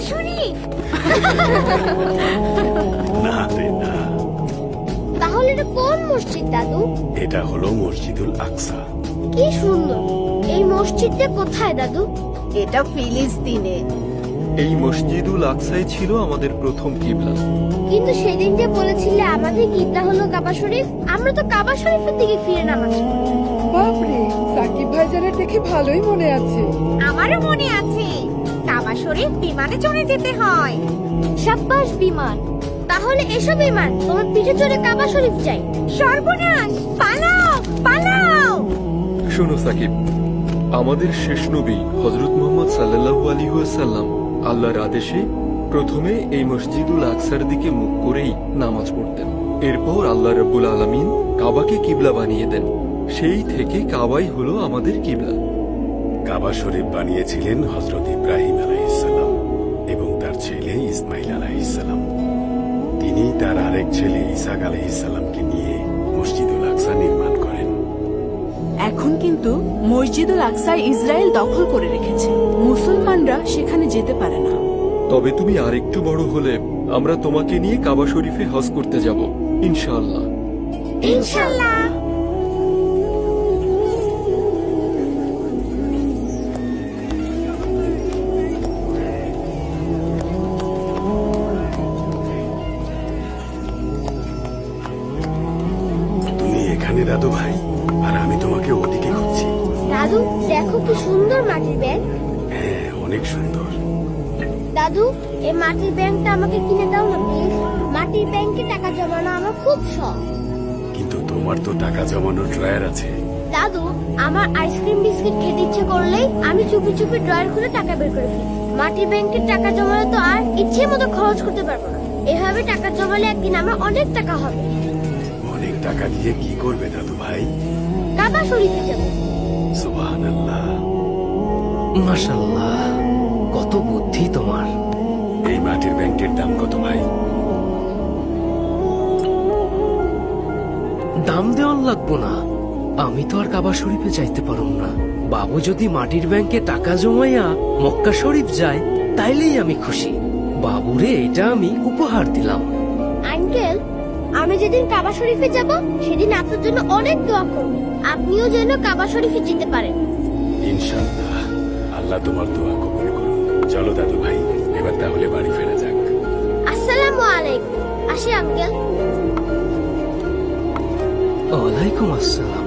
শরীফ। না রে না, তাহলে এটা কোন মসজিদ দাদু? এটা হলো মসজিদুল আকসা। কি সুন্দর। এই মসজিদটা কোথায় দাদু? এটা ফিলিস্তিনে। এই মসজিদুল আকসাই ছিল আমাদের প্রথম কিবলা। কিন্তু সেদিন যে বলেছিলে আমাদের কিবলা হলো কাবা শরীফ, আমরা তো কাবা শরীফের দিকে ফিরে নামাজ পড়ি। বাপরে, সাকিব ভাইজানের দেখে ভালোই মনে আছে। আমারও মনে আছে, কাবা শরীফ বিমানে চড়ে যেতে হয়। সাব্বাস বিমান। তাহলে এসো বিমান, তোমার পিঠে চড়ে কাবা শরীফ যাই। সর্বনাশ, পালাও পালাও। শোনো সাকিব, আমাদের শেষ নবী হযরত মুহাম্মদ সাল্লাল্লাহু আলাইহি ওয়াসাল্লাম আল্লাহর আদেশে প্রথমে এই মসজিদুল আকসার দিকে মুখ করেই নামাজ পড়তেন। এরপর আল্লাহ রাব্বুল আলামিন কাবাকে কিবলা বানিয়ে দেন। সেই থেকে কাবাই হলো আমাদের কিবলা। কাবা শরীফ বানিয়েছিলেন হযরত ইব্রাহিম আলাইহিসসালাম এবং তার ছেলে ইসমাইল আলাইহিসসালাম। তিনি তার আরেক ছেলে ইসাক আলাইহিসসালামকে নিয়ে মসজিদুল আকসা নির্মাণ করেন। এখন কিন্তু মসজিদুল আকসা ইসরায়েল দখল করে রেখেছে, মুসলমানরা সেখানে যেতে পারে না। তবে তুমি আরেকটু বড় হলে আমরা তোমাকে নিয়ে কাবা শরীফে হজ করতে যাব ইনশাআল্লাহ। ইনশাআল্লাহ। তুমি এখানে দাদু ভাই, আর আমি তোমাকে ওদিকে খুঁজছি। দাদু দেখো কি সুন্দর মাটির ব্যাগ। হ্যাঁ, অনেক সুন্দর। দাদু এই মাটির ব্যাংকটা আমাকে কিনে দাও না প্লিজ। মাটির ব্যাংকে টাকা জমানো আমার খুব শখ। কিন্তু তোমার তো টাকা জমানোর ড্রয়ার আছে। দাদু আমার আইসক্রিম বিস্কিট খেতে ইচ্ছে করলেই আমি চুপি চুপি ড্রয়ার খুলে টাকা বের করে ফেলি। মাটির ব্যাংকের টাকা জমালে তো আর ইচ্ছে মতো খরচ করতে পারবো না। এভাবে টাকা জমালে একদিন আমার অনেক টাকা হবে। অনেক টাকা দিয়ে কি করবে দাদু ভাই? কাবা শরীফে যাবো। সুবহানাল্লাহ। মাশাআল্লাহ, কত বুদ্ধি তোমার। এই মাটির ব্যাংকের দাম কত ভাই? দাম দেওয়ান লাগবো না, আমি তো আর কাবা শরীফে যাইতে পারুম না। বাবু যদি মাটির ব্যাংকে টাকা জমাইয়া মক্কা শরীফ যায় তাইলেই আমি খুশি। বাবুরে এটা আমি উপহার দিলাম। আঙ্কেল আমি যেদিন কাবা শরীফে যাব সেদিন আপনার জন্য অনেক দোয়া করব। আপনিও যেন কাবা শরীফে যেতে পারেন। ইনশাআল্লাহ, আল্লাহ তোমার দোয়া কবুল করুন। চলো দাদু ভাই, এবার তাহলে বাড়ি ফেরা যাক। আসসালামু আলাইকুম। আসি আঙ্কেল। ওয়ালাইকুম আসসালাম।